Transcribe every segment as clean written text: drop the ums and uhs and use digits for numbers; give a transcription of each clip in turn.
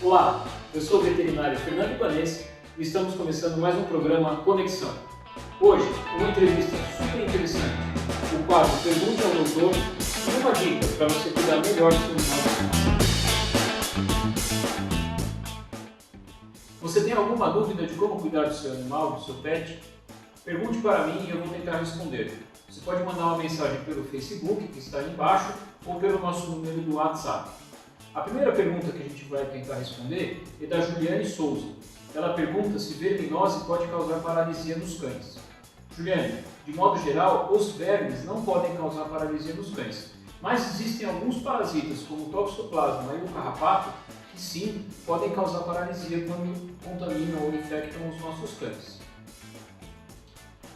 Olá, eu sou o veterinário Fernando Ibanez e estamos começando mais um programa Conexão. Hoje, uma entrevista super interessante, o quadro Pergunte ao Doutor e uma dica para você cuidar melhor do seu animal. Você tem alguma dúvida de como cuidar do seu animal, do seu pet? Pergunte para mim e eu vou tentar responder. Você pode mandar uma mensagem pelo Facebook, que está aí embaixo, ou pelo nosso número do WhatsApp. A primeira pergunta que a gente vai tentar responder é da Juliane Souza. Ela pergunta se verminose pode causar paralisia nos cães. Juliane, de modo geral, os vermes não podem causar paralisia nos cães, mas existem alguns parasitas, como o Toxoplasma e o carrapato, que sim, podem causar paralisia quando contaminam ou infectam os nossos cães.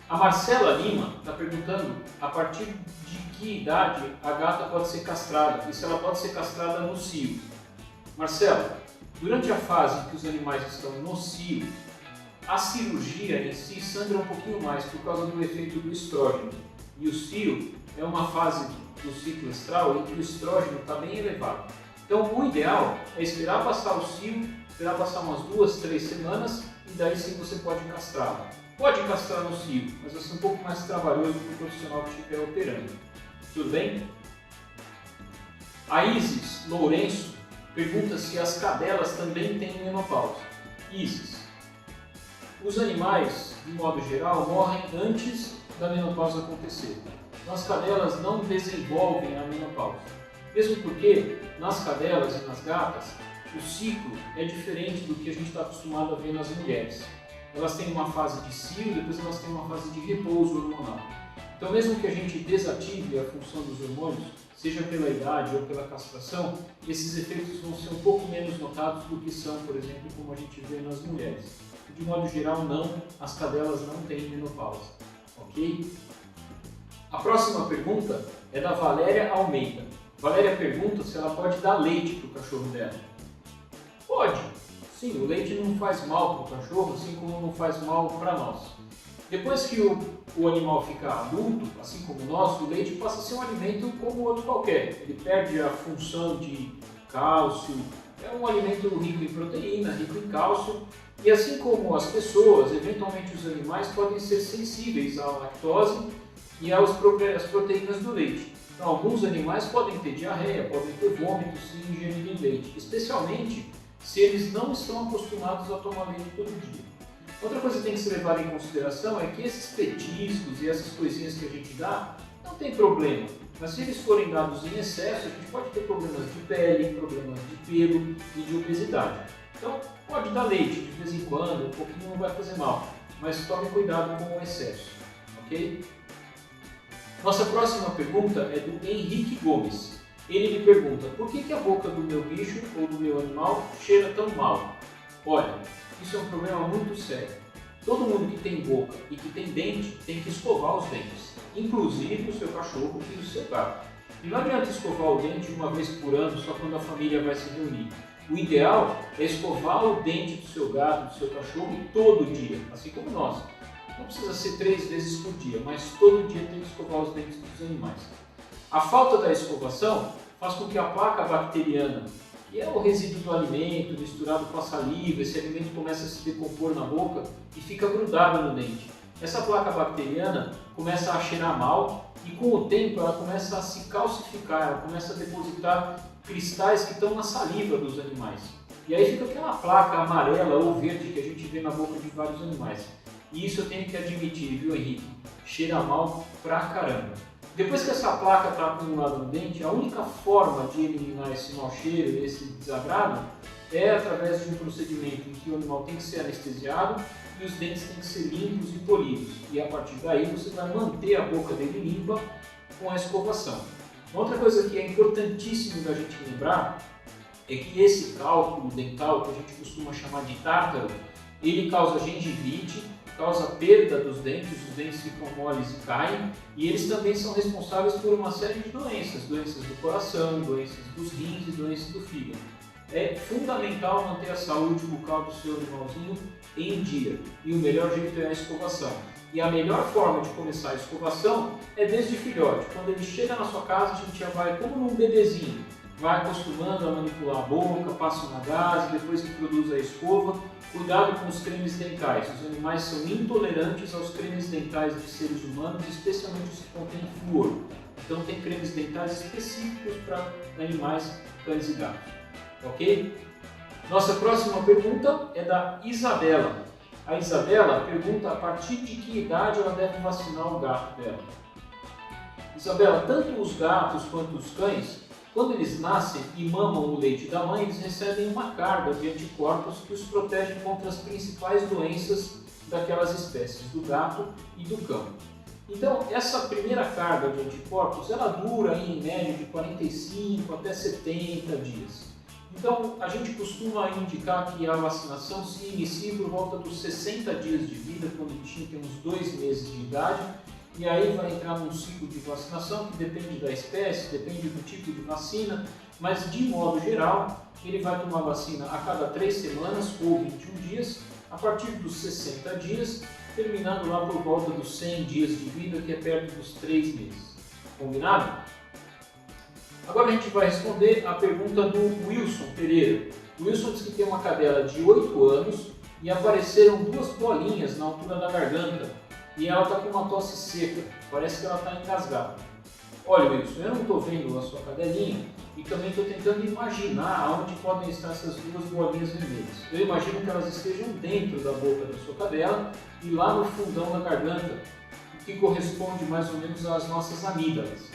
A Marcela Lima está perguntando a partir de que idade a gata pode ser castrada e se ela pode ser castrada no cio. Marcela, durante a fase em que os animais estão no cio, a cirurgia em si sangra um pouquinho mais por causa do efeito do estrógeno. E o cio é uma fase do ciclo estral em que o estrógeno está bem elevado. Então o ideal é esperar passar o cio, esperar passar umas 2, 3 semanas e daí sim você pode castrá-la. Pode castrar no cio, mas vai ser um pouco mais trabalhoso para o profissional que estiver operando. Tudo bem? A Isis Lourenço pergunta se as cadelas também têm menopausa. Isis, os animais, de modo geral, morrem antes da menopausa acontecer. As cadelas não desenvolvem a menopausa. Mesmo porque, nas cadelas e nas gatas, o ciclo é diferente do que a gente está acostumado a ver nas mulheres. Elas têm uma fase de cio, depois elas têm uma fase de repouso hormonal. Então, mesmo que a gente desative a função dos hormônios, seja pela idade ou pela castração, esses efeitos vão ser um pouco menos notados do que são, por exemplo, como a gente vê nas mulheres. De modo geral, não, as cadelas não têm menopausa, ok? A próxima pergunta é da Valéria Almeida. Valéria pergunta se ela pode dar leite para o cachorro dela. Pode! Sim, o leite não faz mal para o cachorro, assim como não faz mal para nós. Depois que o animal fica adulto, assim como nós, o leite passa a ser um alimento como outro qualquer. Ele perde a função de cálcio, é um alimento rico em proteína, rico em cálcio. E assim como as pessoas, eventualmente os animais podem ser sensíveis à lactose e às proteínas do leite. Então, alguns animais podem ter diarreia, podem ter vômitos se ingerirem leite, especialmente se eles não estão acostumados a tomar leite todo dia. Outra coisa que tem que se levar em consideração é que esses petiscos e essas coisinhas que a gente dá não tem problema, mas se eles forem dados em excesso, a gente pode ter problemas de pele, problemas de pelo e de obesidade. Então, pode dar leite de vez em quando, um pouquinho não vai fazer mal, mas tome cuidado com o excesso, ok? Nossa próxima pergunta é do Henrique Gomes. Ele me pergunta, por que a boca do meu bicho ou do meu animal cheira tão mal? Olha, isso é um problema muito sério. Todo mundo que tem boca e que tem dente tem que escovar os dentes, inclusive o seu cachorro e o seu gato. E não adianta escovar o dente uma vez por ano só quando a família vai se reunir. O ideal é escovar o dente do seu gato, do seu cachorro todo dia, assim como nós. Não precisa ser 3 vezes por dia, mas todo dia tem que escovar os dentes dos animais. A falta da escovação faz com que a placa bacteriana, que é o resíduo do alimento misturado com a saliva, esse alimento começa a se decompor na boca e fica grudado no dente. Essa placa bacteriana começa a cheirar mal e com o tempo ela começa a se calcificar, ela começa a depositar cristais que estão na saliva dos animais. E aí fica aquela placa amarela ou verde que a gente vê na boca de vários animais. E isso eu tenho que admitir, viu, Henrique? Cheira mal pra caramba. Depois que essa placa está acumulada no dente, a única forma de eliminar esse mau cheiro, esse desagrado, é através de um procedimento em que o animal tem que ser anestesiado e os dentes têm que ser limpos e polidos. E a partir daí você vai manter a boca dele limpa com a escovação. Outra coisa que é importantíssimo da gente lembrar é que esse cálculo dental, que a gente costuma chamar de tártaro, ele causa gengivite, causa perda dos dentes, os dentes ficam moles e caem, e eles também são responsáveis por uma série de doenças, doenças do coração, doenças dos rins e doenças do fígado. É fundamental manter a saúde bucal do seu animalzinho em dia, e o melhor jeito é a escovação. E a melhor forma de começar a escovação é desde filhote. Quando ele chega na sua casa, a gente já vai, como num bebezinho, vai acostumando a manipular a boca, passa uma gase, depois introduz a escova. Cuidado com os cremes dentais. Os animais são intolerantes aos cremes dentais de seres humanos, especialmente os que contêm flúor. Então tem cremes dentais específicos para animais, cães e gatos. Ok? Nossa próxima pergunta é da Isabela. A Isabela pergunta a partir de que idade ela deve vacinar o gato dela. Isabela, tanto os gatos quanto os cães, quando eles nascem e mamam o leite da mãe, eles recebem uma carga de anticorpos que os protege contra as principais doenças daquelas espécies, do gato e do cão. Então, essa primeira carga de anticorpos, ela dura em média de 45 até 70 dias. Então, a gente costuma indicar que a vacinação se inicie por volta dos 60 dias de vida, quando o bichinho tem uns 2 meses de idade, e aí vai entrar num ciclo de vacinação que depende da espécie, depende do tipo de vacina, mas de modo geral, ele vai tomar vacina a cada 3 semanas ou 21 dias, a partir dos 60 dias, terminando lá por volta dos 100 dias de vida, que é perto dos 3 meses. Combinado? Agora a gente vai responder a pergunta do Wilson Pereira. O Wilson diz que tem uma cadela de 8 anos e apareceram 2 bolinhas na altura da garganta e ela está com uma tosse seca, parece que ela está engasgada. Olha, Wilson, eu não estou vendo a sua cadelinha e também estou tentando imaginar onde podem estar essas 2 bolinhas vermelhas. Eu imagino que elas estejam dentro da boca da sua cadela e lá no fundão da garganta, o que corresponde mais ou menos às nossas amígdalas.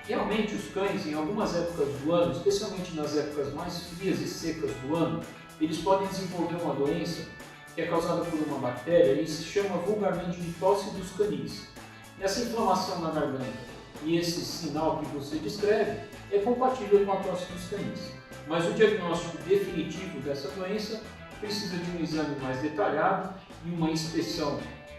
Realmente, os cães, em algumas épocas do ano, especialmente nas épocas mais frias e secas do ano, eles podem desenvolver uma doença que é causada por uma bactéria e se chama vulgarmente de tosse dos canis. Essa inflamação na garganta e esse sinal que você descreve é compatível com a tosse dos canis. Mas o diagnóstico definitivo dessa doença precisa de um exame mais detalhado e uma inspeção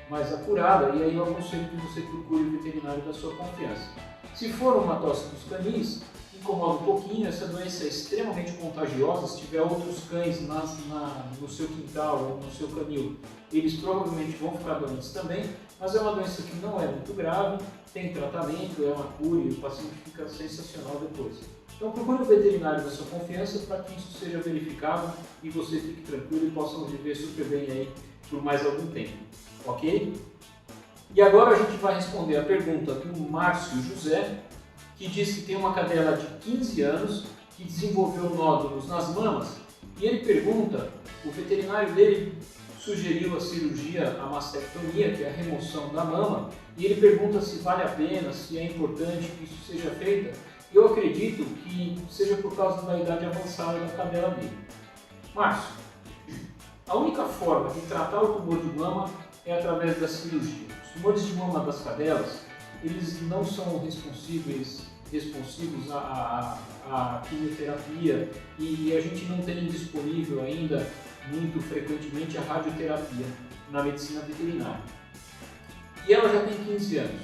mais apurada, e aí eu aconselho que você procure o veterinário da sua confiança. Se for uma tosse dos canis, incomoda um pouquinho, essa doença é extremamente contagiosa. Se tiver outros cães no seu quintal ou no seu canil, eles provavelmente vão ficar doentes também, mas é uma doença que não é muito grave, tem tratamento, é uma cura e o paciente fica sensacional depois. Então procure o veterinário da sua confiança para que isso seja verificado e você fique tranquilo e possa viver super bem aí por mais algum tempo, ok? E agora a gente vai responder a pergunta do Márcio José, que diz que tem uma cadela de 15 anos que desenvolveu nódulos nas mamas, e ele pergunta, o veterinário dele sugeriu a cirurgia, a mastectomia, que é a remoção da mama, e ele pergunta se vale a pena, se é importante que isso seja feito. Eu acredito que seja por causa da idade avançada da cadela dele. Márcio, a única forma de tratar o tumor de mama é através da cirurgia. Os tumores de mama das cadelas, eles não são responsivos à quimioterapia e a gente não tem disponível ainda muito frequentemente a radioterapia na medicina veterinária. E ela já tem 15 anos.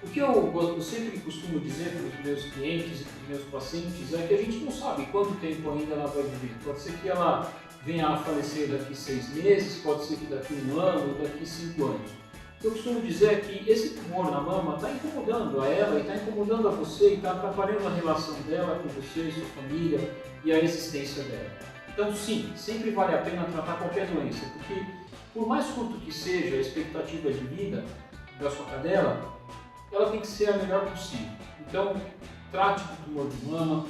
O que eu sempre costumo dizer para os meus clientes e para os meus pacientes é que a gente não sabe quanto tempo ainda ela vai viver. Pode ser que ela venha a falecer daqui 6 meses, pode ser que daqui 1 ano ou daqui 5 anos. O que eu costumo dizer é que esse tumor na mama está incomodando a ela e está incomodando a você e está atrapalhando a relação dela com você, sua família e a existência dela. Então sim, sempre vale a pena tratar qualquer doença, porque por mais curto que seja a expectativa de vida da sua cadela, ela tem que ser a melhor possível. Então trate o tumor de mama,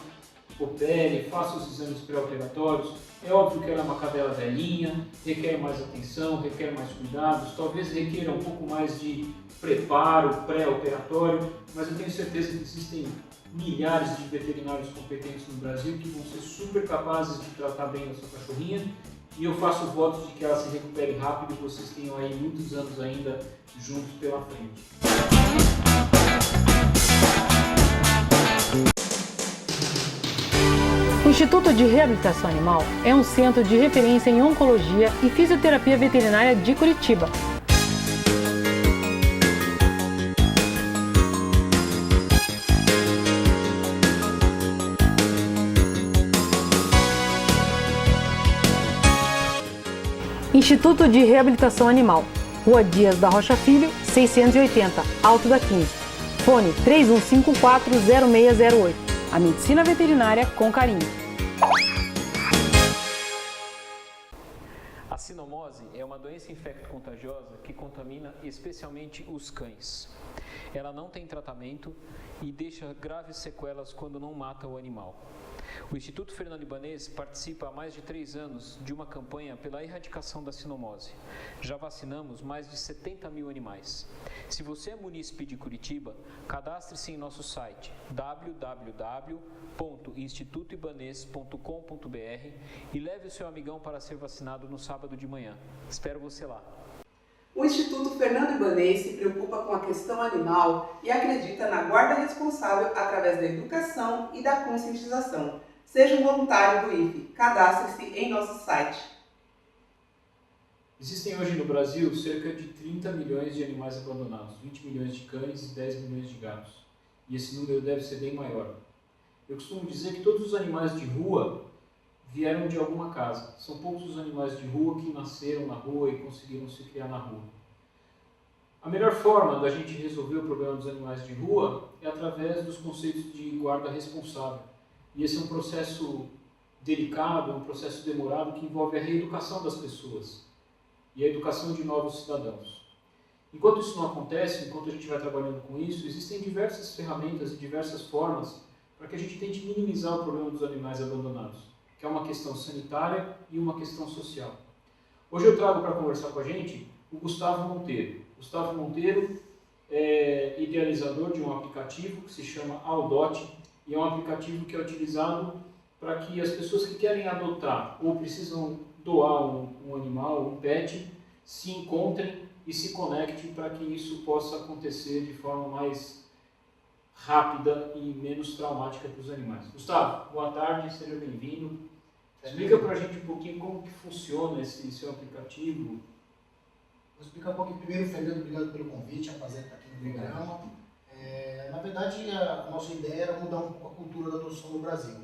opere, faça os exames pré-operatórios. É óbvio que ela é uma cadela velhinha, requer mais atenção, requer mais cuidados, talvez requeira um pouco mais de preparo pré-operatório, mas eu tenho certeza que existem milhares de veterinários competentes no Brasil que vão ser super capazes de tratar bem a sua cachorrinha, e eu faço votos de que ela se recupere rápido e vocês tenham aí muitos anos ainda juntos pela frente. O Instituto de Reabilitação Animal é um centro de referência em oncologia e fisioterapia veterinária de Curitiba. Instituto de Reabilitação Animal, Rua Dias da Rocha Filho, 680, Alto da 15. Fone 3154-0608. A medicina veterinária com carinho. A sinomose é uma doença infecto-contagiosa que contamina especialmente os cães. Ela não tem tratamento e deixa graves sequelas quando não mata o animal. O Instituto Fernando Ibanez participa há mais de 3 anos de uma campanha pela erradicação da sinomose. Já vacinamos mais de 70 mil animais. Se você é munícipe de Curitiba, cadastre-se em nosso site www.institutoibanez.com.br e leve o seu amigão para ser vacinado no sábado de manhã. Espero você lá. O Instituto Fernando Ibanez se preocupa com a questão animal e acredita na guarda responsável através da educação e da conscientização. Seja um voluntário do IFE. Cadastre-se em nosso site. Existem hoje no Brasil cerca de 30 milhões de animais abandonados, 20 milhões de cães e 10 milhões de gatos. E esse número deve ser bem maior. Eu costumo dizer que todos os animais de rua vieram de alguma casa. São poucos os animais de rua que nasceram na rua e conseguiram se criar na rua. A melhor forma da gente resolver o problema dos animais de rua é através dos conceitos de guarda responsável. E esse é um processo delicado, um processo demorado que envolve a reeducação das pessoas e a educação de novos cidadãos. Enquanto isso não acontece, enquanto a gente vai trabalhando com isso, existem diversas ferramentas e diversas formas para que a gente tente minimizar o problema dos animais abandonados, que é uma questão sanitária e uma questão social. Hoje eu trago para conversar com a gente o Gustavo Monteiro. Gustavo Monteiro é idealizador de um aplicativo que se chama Aldote, e é um aplicativo que é utilizado para que as pessoas que querem adotar ou precisam doar um animal, um pet, se encontrem e se conectem para que isso possa acontecer de forma mais rápida e menos traumática para os animais. Gustavo, boa tarde, seja bem-vindo. Explica para a gente um pouquinho como que funciona esse seu aplicativo. Vou explicar um pouquinho primeiro, Fernando, obrigado pelo convite, é um prazer estar aqui no programa. Na verdade, a nossa ideia era mudar um pouco a cultura da adoção no Brasil.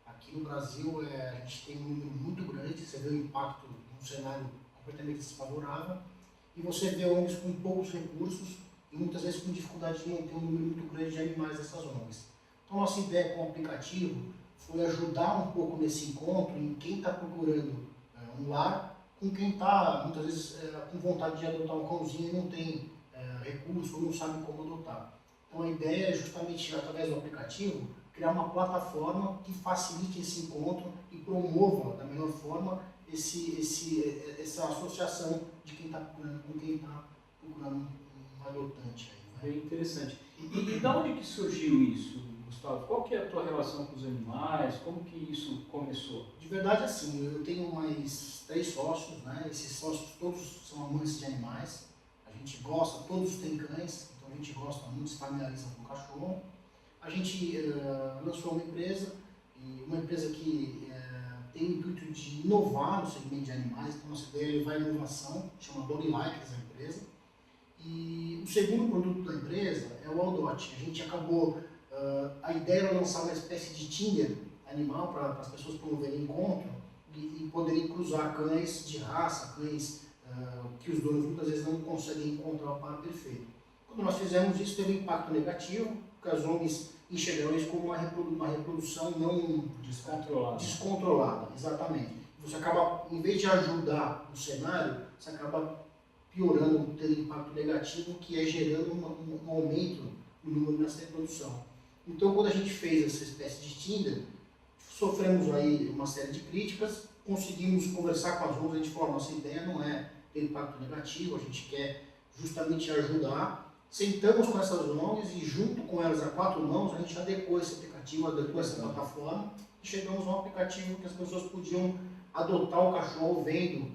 Aqui no Brasil, a gente tem um número muito grande, você vê o impacto num cenário completamente desfavorável, e você vê ONGs com poucos recursos e muitas vezes com dificuldade de manter um número muito grande de animais dessas ONGs. Então, nossa ideia com o aplicativo foi ajudar um pouco nesse encontro em quem está procurando um lar, com quem está, muitas vezes, com vontade de adotar um cãozinho e não tem recurso ou não sabe como adotar. Então, a ideia é justamente, através do aplicativo, criar uma plataforma que facilite esse encontro e promova, da melhor forma, essa associação de quem está procurando com quem está procurando um adotante. Aí, né? Bem interessante. E de onde que surgiu isso, Gustavo? Qual que é a tua relação com os animais? Como que isso começou? De verdade, assim, eu tenho mais 3 sócios, né? Esses sócios todos são amantes de animais. A gente gosta, todos têm cães, então a gente gosta muito, se familiariza com o cachorro. A gente lançou uma empresa que tem o intuito de inovar no segmento de animais. Então, nossa ideia é levar a inovação, chama Dog Like, essa empresa. E o segundo produto da empresa é o Aldote. A gente acabou, a ideia era lançar uma espécie de Tinder animal para as pessoas promoverem encontro e poderem cruzar cães de raça, cães que os donos muitas vezes não conseguem encontrar o par perfeito. Quando nós fizemos isso, teve um impacto negativo, porque as ONGs enxergaram isso como uma reprodução não descontrolada, exatamente. Você acaba, em vez de ajudar o cenário, você acaba piorando, tendo impacto negativo, que é gerando um aumento no número dessa reprodução. Então, quando a gente fez essa espécie de Tinder, sofremos aí uma série de críticas, conseguimos conversar com as ONGs, a gente falou, nossa ideia não é ter impacto negativo, a gente quer justamente ajudar. Sentamos com essas ONGs e junto com elas a 4 mãos, a gente adequou esse aplicativo, adequou essa plataforma e chegamos a um aplicativo que as pessoas podiam adotar o cachorro vendo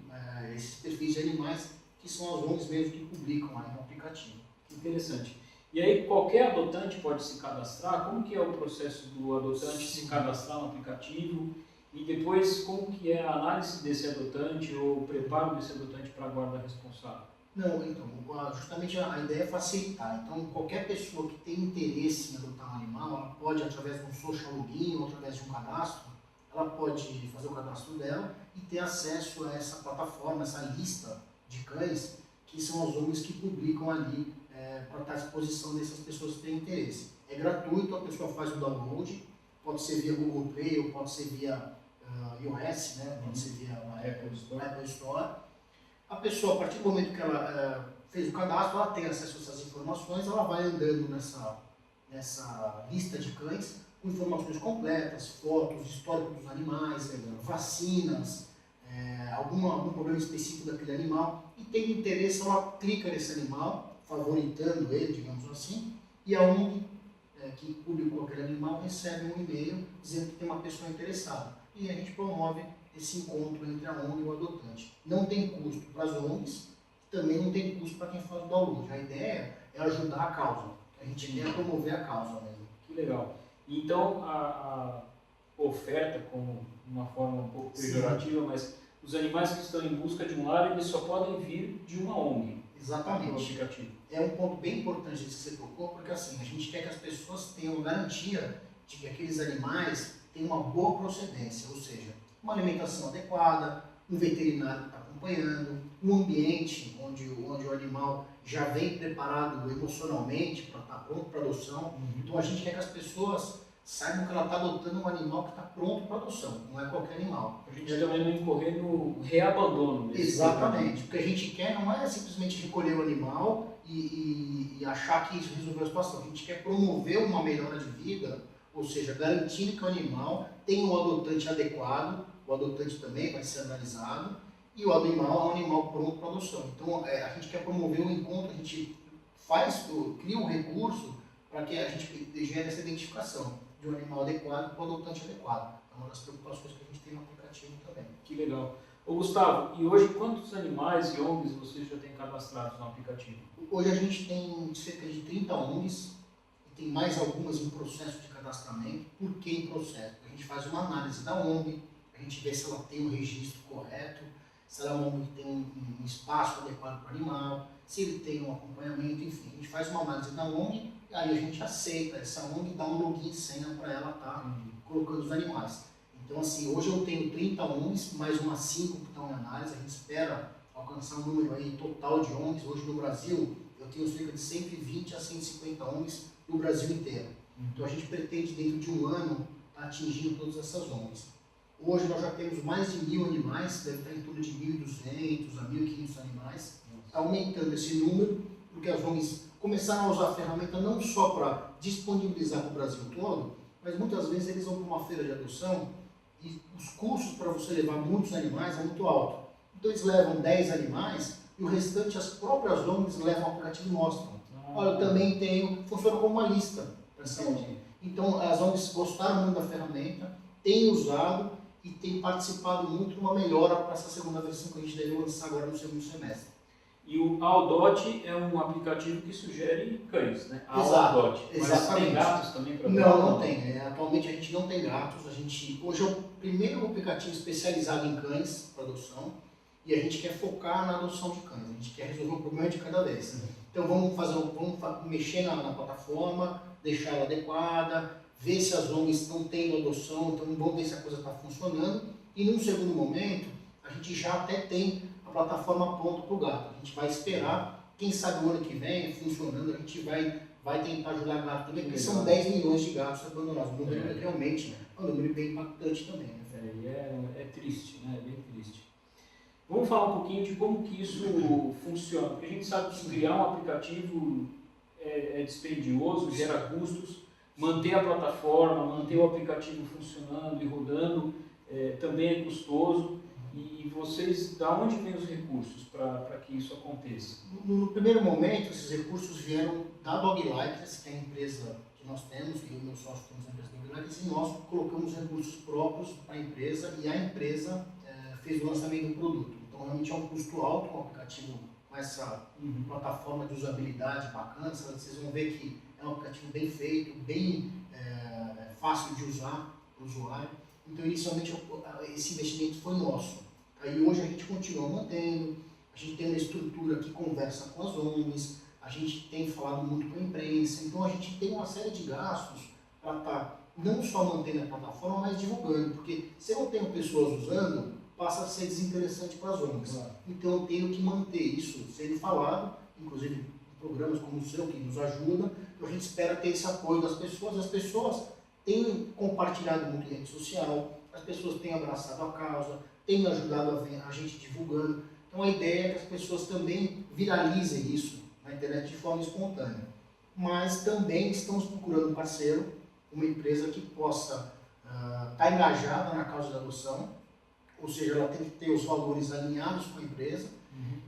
esses perfis de animais que são as ONGs mesmo que publicam aí no aplicativo. Interessante. E aí qualquer adotante pode se cadastrar? Como que é o processo do adotante se cadastrar no aplicativo? E depois como que é a análise desse adotante ou o preparo desse adotante para a guarda responsável? Não, então, justamente a ideia é facilitar. Então, qualquer pessoa que tem interesse em adotar um animal, ela pode, através de um social login ou através de um cadastro, ela pode fazer o cadastro dela e ter acesso a essa plataforma, essa lista de cães, que são as ONGs que publicam ali para estar à disposição dessas pessoas que têm interesse. É gratuito, a pessoa faz o download, pode ser via Google Play ou pode ser via iOS, né? Pode ser via Apple Store. A pessoa, a partir do momento que ela fez o cadastro, ela tem acesso a essas informações, ela vai andando nessa lista de cães com informações completas, fotos, histórico dos animais, vacinas, algum problema específico daquele animal, e tendo interesse, ela clica nesse animal, favoritando ele, digamos assim, e a ONG que publicou aquele animal recebe um e-mail dizendo que tem uma pessoa interessada. E a gente promove esse encontro entre a ONG e o adotante. Não tem custo para as ONGs, também não tem custo para quem faz o download. A ideia é ajudar a causa. A gente quer promover a causa mesmo. Que legal. Então, a oferta, como uma forma um pouco pejorativa, mas os animais que estão em busca de um lar, eles só podem vir de uma ONG. Exatamente. No aplicativo. É um ponto bem importante isso que você tocou, porque assim, a gente quer que as pessoas tenham garantia de que aqueles animais têm uma boa procedência, ou seja, uma alimentação adequada, um veterinário que está acompanhando, um ambiente onde o animal já vem preparado emocionalmente para estar pronto para adoção. Então a gente quer que as pessoas saibam que ela está adotando um animal que está pronto para adoção, não é qualquer animal. A gente também não incorrer no reabandono. Exatamente. O que a gente quer não é simplesmente recolher o animal e achar que isso resolveu a situação. A gente quer promover uma melhora de vida, ou seja, garantindo que o animal tenha um adotante adequado, o adotante também vai ser analisado, e o animal é um animal pronto para adoção. Então a gente quer promover o encontro, a gente cria um recurso para que a gente gere essa identificação de um animal adequado com o adotante adequado. É uma das preocupações que a gente tem no aplicativo também. Que legal. Ô Gustavo, e hoje quantos animais e ONGs vocês já têm cadastrados no aplicativo? Hoje a gente tem cerca de 30 ONGs e tem mais algumas em processo de cadastramento. Por que em processo? A gente faz uma análise da ONG, a gente vê se ela tem o registro correto, se ela é uma ONG que tem um espaço adequado para o animal, se ele tem um acompanhamento, enfim. A gente faz uma análise da ONG e aí a gente aceita essa ONG e dá um login e senha para ela estar colocando os animais. Então, assim, hoje eu tenho 30 ONGs, mais umas 5 que estão em análise. A gente espera alcançar um número aí total de ONGs. Hoje no Brasil, eu tenho cerca de 120 a 150 ONGs no Brasil inteiro. Então, a gente pretende, dentro de um ano, estar atingindo todas essas ONGs. Hoje nós já temos mais de 1.000 animais, deve estar em torno de 1.200 a 1.500 animais. Está aumentando esse número, porque as ONGs começaram a usar a ferramenta não só para disponibilizar para o Brasil todo, mas muitas vezes eles vão para uma feira de adoção e os custos para você levar muitos animais é muito alto. Então eles levam 10 animais e o restante as próprias ONGs levam o aplicativo e mostram. Olha, eu também tenho, funciona como uma lista para essa ONG. Então as ONGs gostaram muito da ferramenta, têm usado e têm participado muito de uma melhora para essa segunda versão que a gente deve lançar agora no segundo semestre. E o Audot é um aplicativo que sugere cães, né? Exato, Mas exatamente. tem gatos também para Não tem. Atualmente a gente não tem gatos. Hoje é o primeiro aplicativo especializado em cães para adoção e a gente quer focar na adoção de cães. A gente quer resolver um problema de cada vez. Então vamos mexer na plataforma, deixar ela adequada, ver se as ONGs estão tendo adoção, então vamos ver se a coisa está funcionando. E num segundo momento, a gente já até tem a plataforma pronta para o gato. A gente vai esperar, quem sabe o ano que vem, funcionando, a gente vai tentar ajudar gato também, porque são 10 milhões de gatos abandonados. O número realmente é um número bem impactante também. Né? É triste, né? É bem triste. Vamos falar um pouquinho de como que isso funciona, porque a gente sabe que criar um aplicativo é dispendioso, gera custos, manter a plataforma, manter o aplicativo funcionando e rodando também é custoso. E vocês, da onde vêm os recursos para que isso aconteça? No primeiro momento, esses recursos vieram da Doglikers, que é a empresa que nós temos, que eu e meu sócio temos a empresa Doglikers, e nós colocamos recursos próprios para a empresa e a empresa fez o lançamento do produto. Então, realmente é um custo alto, um aplicativo com essa plataforma de usabilidade bacana. Vocês vão ver que é um aplicativo bem feito, bem fácil de usar para o usuário. Então, inicialmente, esse investimento foi nosso. Aí, hoje, a gente continua mantendo, a gente tem uma estrutura que conversa com as ONGs, a gente tem falado muito com a imprensa, então a gente tem uma série de gastos para estar não só mantendo a plataforma, mas divulgando, porque se eu não tenho pessoas usando, passa a ser desinteressante para as ONGs. Claro. Então, eu tenho que manter isso sendo falado, inclusive em programas como o seu, que nos ajuda, então a gente espera ter esse apoio das pessoas, as pessoas tem compartilhado muito em rede social, as pessoas têm abraçado a causa, têm ajudado a gente divulgando. Então a ideia é que as pessoas também viralizem isso na internet de forma espontânea. Mas também estamos procurando um parceiro, uma empresa que possa estar engajada na causa da adoção, ou seja, ela tem que ter os valores alinhados com a empresa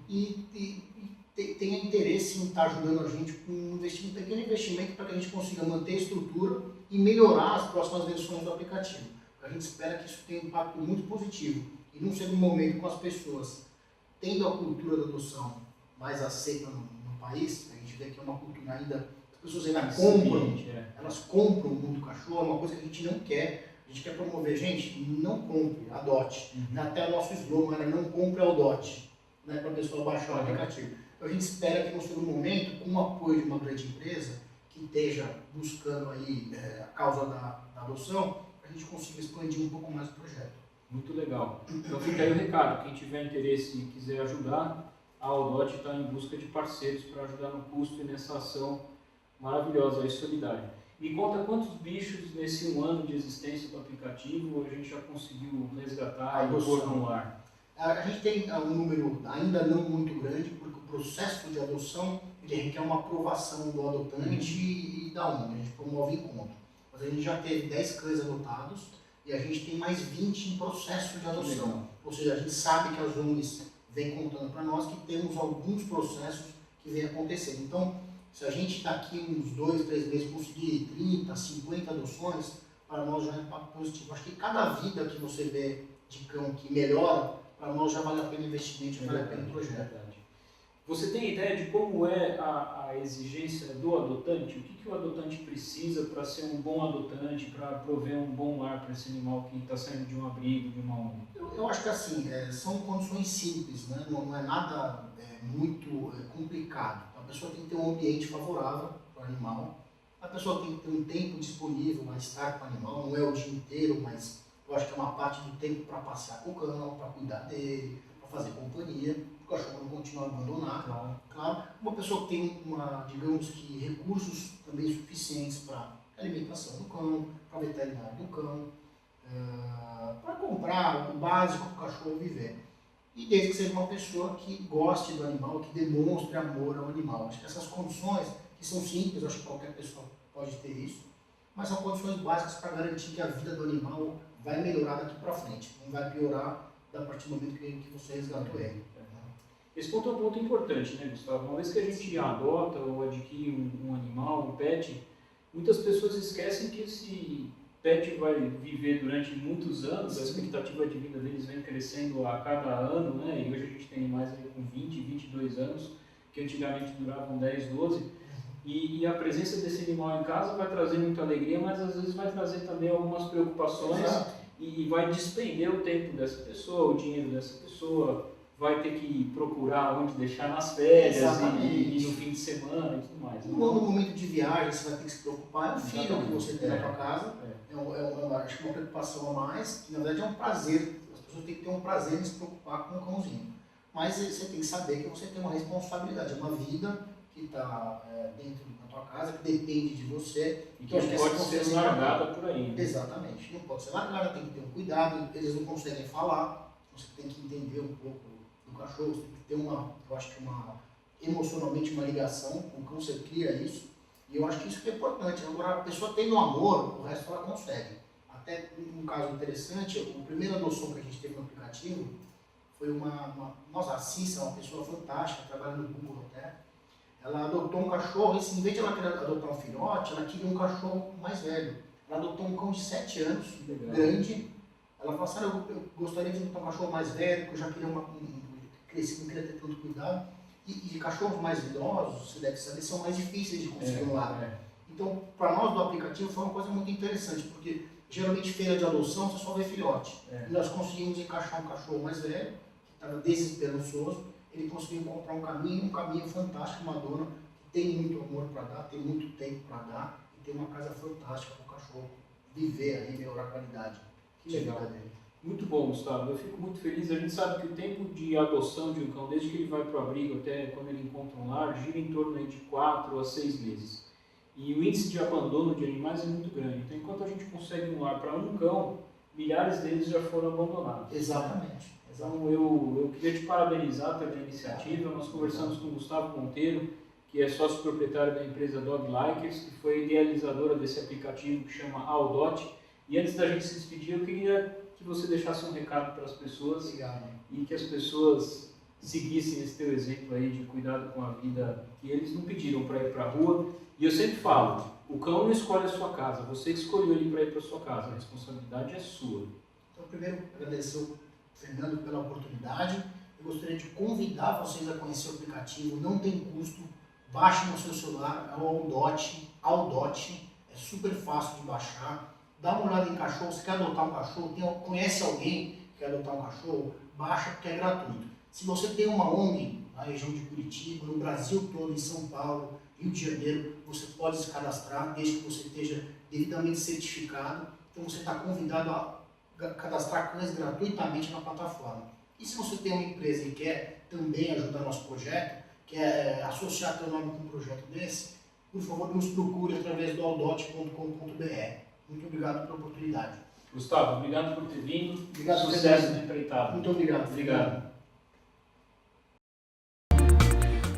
e tenha interesse em estar ajudando a gente com um pequeno investimento para que a gente consiga manter a estrutura e melhorar as próximas versões do aplicativo. A gente espera que isso tenha um impacto muito positivo e num segundo momento, com as pessoas tendo a cultura da adoção mais aceita no país, a gente vê que é uma cultura ainda, as pessoas ainda compram, elas compram muito cachorro, é uma coisa que a gente não quer. A gente quer promover, gente, não compre, adote. Até o nosso slogan era não compre, adote, né, para a pessoa baixar o aplicativo. Então a gente espera que no segundo momento, com o apoio de uma grande empresa que esteja buscando aí a causa da adoção, a gente consiga expandir um pouco mais o projeto. Muito legal. Então fica aí o recado, quem tiver interesse e quiser ajudar, a Audot está em busca de parceiros para ajudar no custo e nessa ação maravilhosa e solidária. Me conta quantos bichos nesse 1 ano de existência do aplicativo a gente já conseguiu resgatar e pôr no ar? A gente tem um número ainda não muito grande, porque o processo de adoção ele requer uma aprovação do adotante e da ONG, a gente promove encontro. Mas a gente já teve 10 cães adotados e a gente tem mais 20 em processo de adoção. Ou seja, a gente sabe que as ONGs vêm contando para nós que temos alguns processos que vêm acontecendo. Então, se a gente daqui uns 2, 3 meses conseguir 30, 50 adoções, para nós já é um impacto positivo. Acho que cada vida que você vê de cão que melhora, para nós já vale a pena o investimento, já vale a pena o projeto. Você tem ideia de como é a exigência do adotante? O que o adotante precisa para ser um bom adotante, para prover um bom lar para esse animal que está saindo de um abrigo, de uma ONG? Eu acho que assim, são condições simples, né? Não é nada muito complicado. A pessoa tem que ter um ambiente favorável para o animal, a pessoa tem que ter um tempo disponível para estar com o animal, não é o dia inteiro, mas eu acho que é uma parte do tempo para passear com o cão, para cuidar dele, para fazer companhia, para o cachorro não continuar abandonado. Claro. Uma pessoa que tem, digamos que, recursos também suficientes para alimentação do cão, para veterinário do cão, para comprar o básico para o cachorro viver. E desde que seja uma pessoa que goste do animal, que demonstre amor ao animal. Acho que essas condições, que são simples, acho que qualquer pessoa pode ter isso, mas são condições básicas para garantir que a vida do animal vai melhorar daqui para frente, não vai piorar a partir do momento que você resgatou ele. Esse ponto é um ponto importante, né, Gustavo? Uma vez que a gente adota ou adquire um animal, um pet, muitas pessoas esquecem que esse pet vai viver durante muitos anos, a expectativa de vida deles vem crescendo a cada ano, né? E hoje a gente tem mais com 20, 22 anos, que antigamente duravam 10, 12. E a presença desse animal em casa vai trazer muita alegria, mas às vezes vai trazer também algumas preocupações e vai despender o tempo dessa pessoa, o dinheiro dessa pessoa, vai ter que procurar onde deixar nas férias e no fim de semana e tudo mais. No momento de viagem você vai ter que se preocupar, é o filho que você tem na sua casa, acho que uma preocupação a mais, que na verdade é um prazer, as pessoas têm que ter um prazer em se preocupar com o cãozinho. Mas você tem que saber que você tem uma responsabilidade, é uma vida que está dentro da tua casa, que depende de você. E que não pode ser largada por aí. Né? Exatamente, não pode ser largada, tem que ter um cuidado, eles não conseguem falar, você tem que entender um pouco do cachorro, você tem que ter eu acho que emocionalmente uma ligação com o cão, você cria isso, e eu acho que isso é importante. Agora, a pessoa tendo amor, o resto ela consegue. Até um caso interessante, a primeira adoção que a gente teve no aplicativo foi nossa, a Cissa, uma pessoa fantástica, trabalha no Google até. Ela adotou um cachorro, e em vez de ela querer adotar um filhote, ela queria um cachorro mais velho. Ela adotou um cão de 7 anos, grande. Ela falou assim, eu gostaria de adotar um cachorro mais velho, porque eu já queria cresci, não queria ter tanto cuidado. E cachorros mais idosos, você deve saber, são mais difíceis de conseguir um lar. Então, para nós do aplicativo foi uma coisa muito interessante, porque geralmente feira de adoção você só vê filhote. E nós conseguimos encaixar um cachorro mais velho, que estava desesperançoso. Ele conseguiu encontrar um caminho fantástico, uma dona que tem muito amor para dar, tem muito tempo para dar e tem uma casa fantástica para o cachorro viver aí, melhorar a qualidade. Que legal dele. Muito bom, Gustavo. Eu fico muito feliz. A gente sabe que o tempo de adoção de um cão, desde que ele vai para o abrigo até quando ele encontra um lar, gira em torno de 4 a 6 meses. E o índice de abandono de animais é muito grande. Então, enquanto a gente consegue um lar para um cão, milhares deles já foram abandonados. Exatamente. Então, eu queria te parabenizar pela iniciativa. Nós conversamos com o Gustavo Monteiro, que é sócio proprietário da empresa Dog Likers, que foi idealizadora desse aplicativo que chama Aldot. E antes da gente se despedir, eu queria que você deixasse um recado para as pessoas. Obrigado. E que as pessoas seguissem esse teu exemplo aí de cuidado com a vida, que eles não pediram para ir para a rua. E eu sempre falo, o cão não escolhe a sua casa, você que escolheu ele para ir para a sua casa, a responsabilidade é sua. Então, primeiro, agradecer ao Fernando pela oportunidade. Eu gostaria de convidar vocês a conhecer o aplicativo, não tem custo, baixe no seu celular, é o Aldot, é super fácil de baixar. Dá uma olhada em cachorro, se quer adotar um cachorro, conhece alguém que quer adotar um cachorro, baixa porque é gratuito. Se você tem uma ONG na região de Curitiba, no Brasil todo, em São Paulo, Rio de Janeiro, você pode se cadastrar desde que você esteja devidamente certificado. Então você está convidado a cadastrar cães gratuitamente na plataforma. E se você tem uma empresa e quer também ajudar nosso projeto, quer associar seu nome com um projeto desse, por favor, nos procure através do aldot.com.br. Muito obrigado pela oportunidade. Gustavo, obrigado por ter vindo. Obrigado, sucesso na empreitada. Muito obrigado. Obrigado.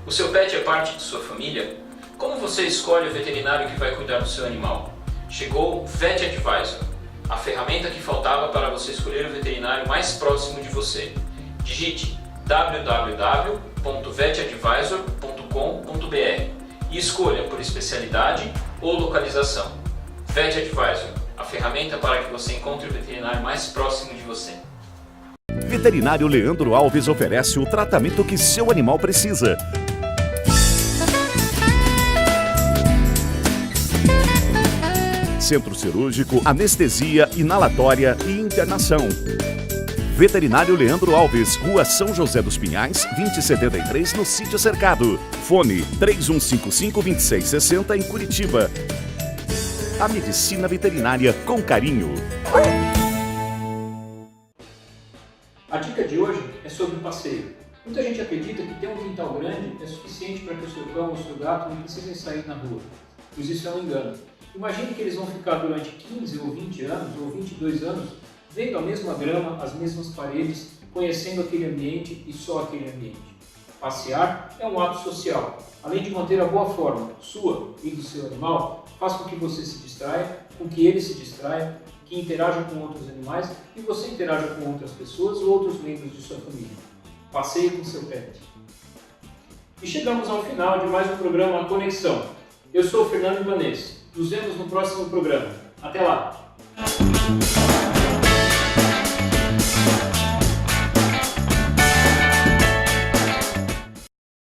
O seu pet é parte de sua família? Como você escolhe o veterinário que vai cuidar do seu animal? Chegou o Vet Advisor, a ferramenta que faltava para você escolher o veterinário mais próximo de você. Digite www.vetadvisor.com.br e escolha por especialidade ou localização. Vet Advisor, a ferramenta para que você encontre o veterinário mais próximo de você. Veterinário Leandro Alves oferece o tratamento que seu animal precisa. Centro cirúrgico, anestesia, inalatória e internação. Veterinário Leandro Alves, Rua São José dos Pinhais, 2073, no Sítio Cercado. Fone 3155-2660 em Curitiba. A medicina veterinária com carinho. A dica de hoje é sobre passeio. Muita gente acredita que ter um quintal grande é suficiente para que o seu cão ou o seu gato não precisem sair na rua. Pois isso é um engano. Imagine que eles vão ficar durante 15 ou 20 anos ou 22 anos vendo a mesma grama, as mesmas paredes, conhecendo aquele ambiente e só aquele ambiente. Passear é um ato social. Além de manter a boa forma sua e do seu animal, faz com que você se distraia, com que ele se distraia, que interaja com outros animais e você interaja com outras pessoas ou outros membros de sua família. Passeie com seu pet. E chegamos ao final de mais um programa Conexão. Eu sou o Fernando Ibanez. Nos vemos no próximo programa. Até lá!